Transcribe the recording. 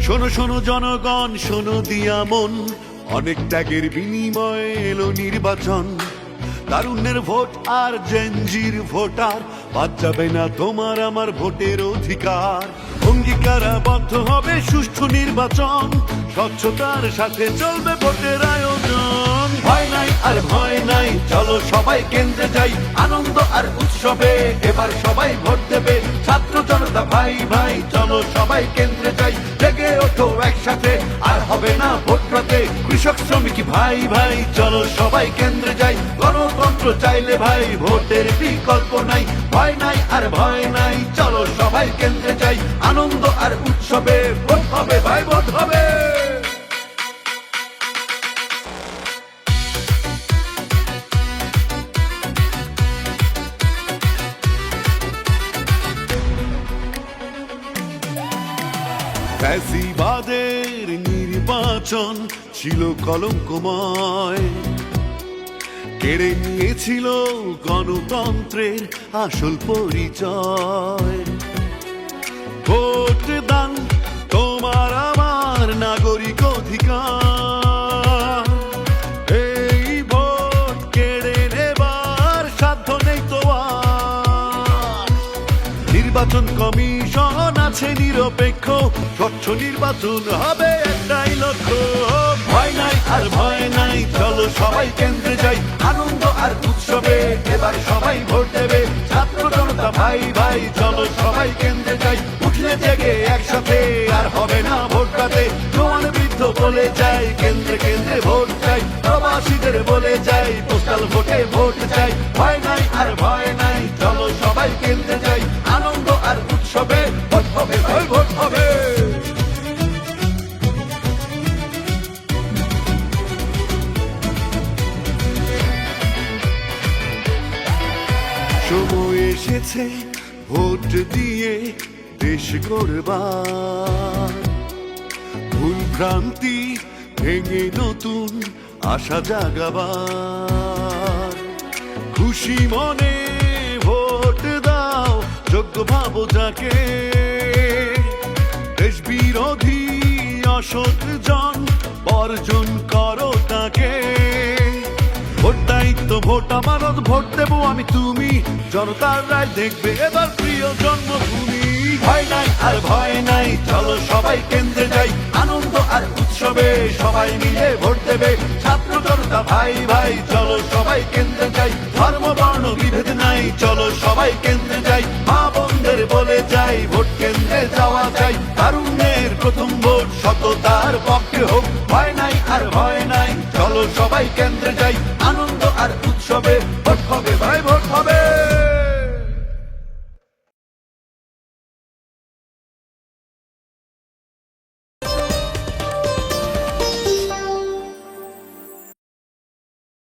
শোনো শোনো জনগণ, শোনো দিয়া মন, অনেক ত্যাগের বিনিময়ে এলো নির্বাচন। তারুণ্যের ভোট আর জেনজির ভোটার, বাদ যাবে না তোমার আমার ভোটের অধিকার। অঙ্গীকারাবদ্ধ হবে সুষ্ঠু নির্বাচন, স্বচ্ছতার সাথে চলবে ভোটের আয়োজন। ভয় নাই আর ভয় নাই, চলো সবাই কেন্দ্রে যাই, আনন্দ আর উৎসবে এবার সবাই ভোট দেবে। ছাত্র জনতা ভাই ভাই, চলো সবাই কেন্দ্রে যাই, জেগে ওঠো একসাথে, আর হবে না ভোট রাতে। কৃষক শ্রমিক ভাই ভাই, চলো সবাই কেন্দ্রে যাই, গণতন্ত্র চাইলে ভাই ভোটের বিকল্প নাই। ভয় নাই আর ভয় নাই, চলো সবাই কেন্দ্রে যাই, আনন্দ আর উৎসবে ভোট হবে ভাই, ভোট হবে। ফ্যাসিবাদের নির্বাচন ছিল কলঙ্কময়, কেড়ে নিয়েছিল গণতন্ত্রের আসল পরিচয়। ভোট দান তোমার আমার নাগরিক অধিকার, এই ভোট কেড়ে নেবার সাধ্য নেই তোমার। নির্বাচন কমিশন আছে নিরপেক্ষ, স্বচ্ছ নির্বাচন হবে একটাই লক্ষ্য। ভয় নাই আর ভয় নাই, চলো সবাই কেন্দ্রে যাই, আনন্দ আর উৎসবে এবার সবাই ভোট দেবে। ছাত্র জনতা ভাই ভাই, চলো সবাই কেন্দ্রে যাই, উঠলে জেগে একসাথে, আর হবে না ভোট রাতে। জোয়ান বৃদ্ধ বলে যাই, কেন্দ্রে কেন্দ্রে ভোট চাই, প্রবাসীদের বলে যাই, পোস্টাল ভোটে ভোট চাই। ভয় নাই আর ভয় নাই, চলো সবাই কেন্দ্রে যাই, আনন্দ আর উৎসবে ভোট হবে ভাই, ভোট হবে। সময় এসেছে ভোট দিয়ে দেশ গড়বার, ভুল ভ্রান্তি ভেঙে নতুন আশা জাগাবার। খুশি মনে ভোট দাও, যোগ্য ভাবো যাকে, দেশ বিরোধী অসৎ জন বর্জন করো তাকে। ভোট দায়িত্ব, ভোট আমানত, ভোট দেবো আমি তুমি, জনতার রায় দেখবে এবার প্রিয় জন্মভূমি। ভয় নাই আর ভয় নাই, চলো সবাই কেন্দ্রে যাই, আনন্দ আর উৎসবে সবাই মিলে ভোট দেবে। ছাত্র জনতা ভাই ভাই, চলো সবাই কেন্দ্রে যাই, ধর্ম বর্ণ বিভেদ নাই, চলো সবাই কেন্দ্রে যাই। মা বোনদের বলে যাই, ভোট কেন্দ্রে যাওয়া চাই, তারুণ্যের প্রথম ভোট সততার পক্ষে হোক। ভয় নাই আর ভয় নাই, চলো সবাই কেন্দ্রে যাই,